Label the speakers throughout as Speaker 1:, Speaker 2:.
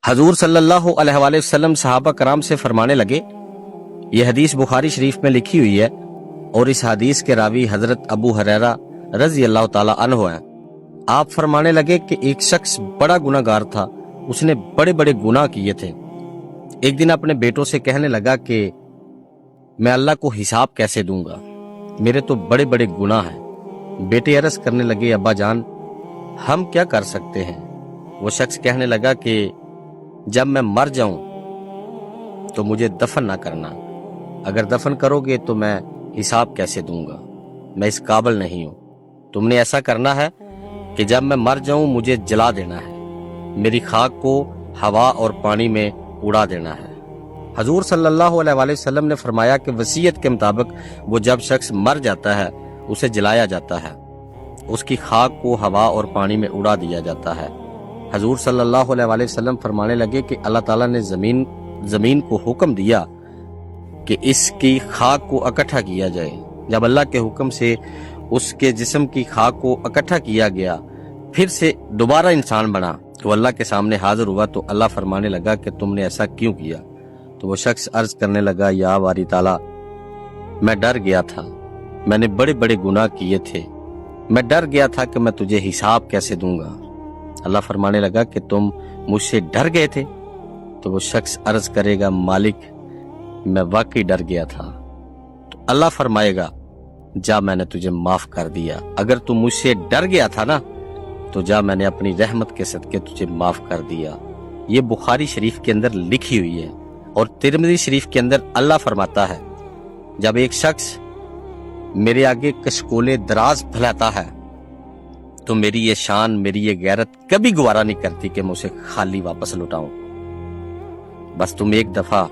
Speaker 1: حضور صلی اللہ علیہ وآلہ وسلم صحابہ کرام سے فرمانے لگے، یہ حدیث بخاری شریف میں لکھی ہوئی ہے اور اس حدیث کے راوی حضرت ابو ہریرہ رضی اللہ تعالی عنہ ہیں۔ آپ فرمانے لگے کہ ایک شخص بڑا گناہ گار تھا، اس نے بڑے بڑے گناہ کیے تھے۔ ایک دن اپنے بیٹوں سے کہنے لگا کہ میں اللہ کو حساب کیسے دوں گا، میرے تو بڑے بڑے گناہ ہیں۔ بیٹے عرض کرنے لگے، ابا جان ہم کیا کر سکتے ہیں؟ وہ شخص کہنے لگا کہ جب میں مر جاؤں تو مجھے دفن نہ کرنا، اگر دفن کرو گے تو میں حساب کیسے دوں گا، میں اس قابل نہیں ہوں۔ تم نے ایسا کرنا ہے کہ جب میں مر جاؤں مجھے جلا دینا ہے، میری خاک کو ہوا اور پانی میں اڑا دینا ہے۔ حضور صلی اللہ علیہ وآلہ وسلم نے فرمایا کہ وصیت کے مطابق وہ جب شخص مر جاتا ہے اسے جلایا جاتا ہے، اس کی خاک کو ہوا اور پانی میں اڑا دیا جاتا ہے۔ حضور صلی اللہ علیہ وآلہ وسلم فرمانے لگے کہ اللہ تعالیٰ نے زمین کو حکم دیا کہ اس کی خاک کو اکٹھا کیا جائے۔ جب اللہ کے حکم سے اس کے جسم کی خاک کو اکٹھا کیا گیا، پھر سے دوبارہ انسان بنا تو اللہ کے سامنے حاضر ہوا تو اللہ فرمانے لگا کہ تم نے ایسا کیوں کیا؟ تو وہ شخص عرض کرنے لگا، یا باری تعالیٰ میں ڈر گیا تھا، میں نے بڑے بڑے گناہ کیے تھے، میں ڈر گیا تھا کہ میں تجھے حساب کیسے دوں گا۔ اللہ فرمانے لگا کہ تم مجھ سے ڈر گئے تھے؟ تو وہ شخص عرض کرے گا، مالک میں واقعی ڈر گیا تھا۔ تو اللہ فرمائے گا، جا میں نے تجھے معاف کر دیا، اگر تم مجھ سے ڈر گیا تھا نا تو جا میں نے اپنی رحمت کے صدقے تجھے معاف کر دیا۔ یہ بخاری شریف کے اندر لکھی ہوئی ہے، اور ترمذی شریف کے اندر اللہ فرماتا ہے، جب ایک شخص میرے آگے کشکول دراز پھیلاتا ہے تو میری یہ شان، میری یہ غیرت کبھی گوارا نہیں کرتی کہ میں اسے خالی واپس لوٹاؤں۔ بس تم ایک دفعہ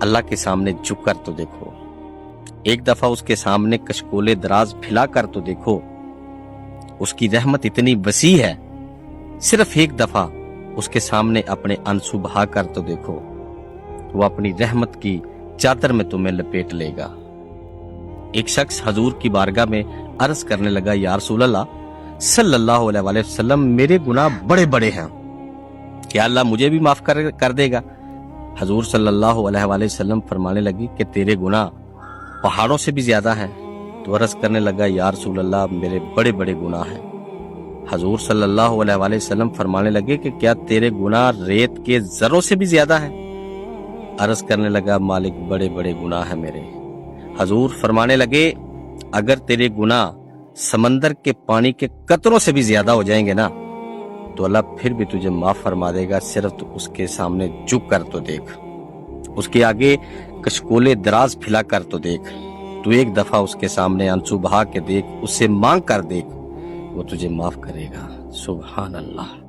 Speaker 1: اللہ کے سامنے جھک کر تو دیکھو، ایک دفعہ اس کے سامنے کشکول دراز پھیلا کر تو دیکھو، اس کی رحمت اتنی وسیع ہے، صرف ایک دفعہ اس کے سامنے اپنے آنسو بہا کر تو دیکھو، وہ اپنی رحمت کی چادر میں تمہیں لپیٹ لے گا۔ ایک شخص حضور کی بارگاہ میں عرض کرنے لگا، یا رسول اللہ صلی اللہ علیہ وآلہ وسلم میرے گناہ بڑے بڑے ہیں، کیا اللہ مجھے بھی معاف کر دے گا؟ حضور صلی اللہ علیہ وآلہ وسلم فرمانے لگی کہ تیرے گناہ پہاڑوں سے بھی زیادہ ہیں۔ تو عرض کرنے لگا، یا رسول اللہ میرے بڑے بڑے گناہ ہیں۔ حضور صلی اللہ علیہ وآلہ وسلم فرمانے لگے کہ کیا تیرے گناہ ریت کے ذروں سے بھی زیادہ ہیں؟ عرض کرنے لگا، مالک بڑے بڑے گناہ ہیں میرے۔ حضور فرمانے لگے، اگر تیرے گناہ سمندر کے پانی کے قطروں سے بھی زیادہ ہو جائیں گے نا تو اللہ پھر بھی تجھے معاف فرما دے گا، صرف تو اس کے سامنے جھک کر تو دیکھ، اس کے آگے کشکول دراز پھیلا کر تو دیکھ، تو ایک دفعہ اس کے سامنے آنسو بہا کے دیکھ، اس سے مانگ کر دیکھ، وہ تجھے معاف کرے گا۔ سبحان اللہ۔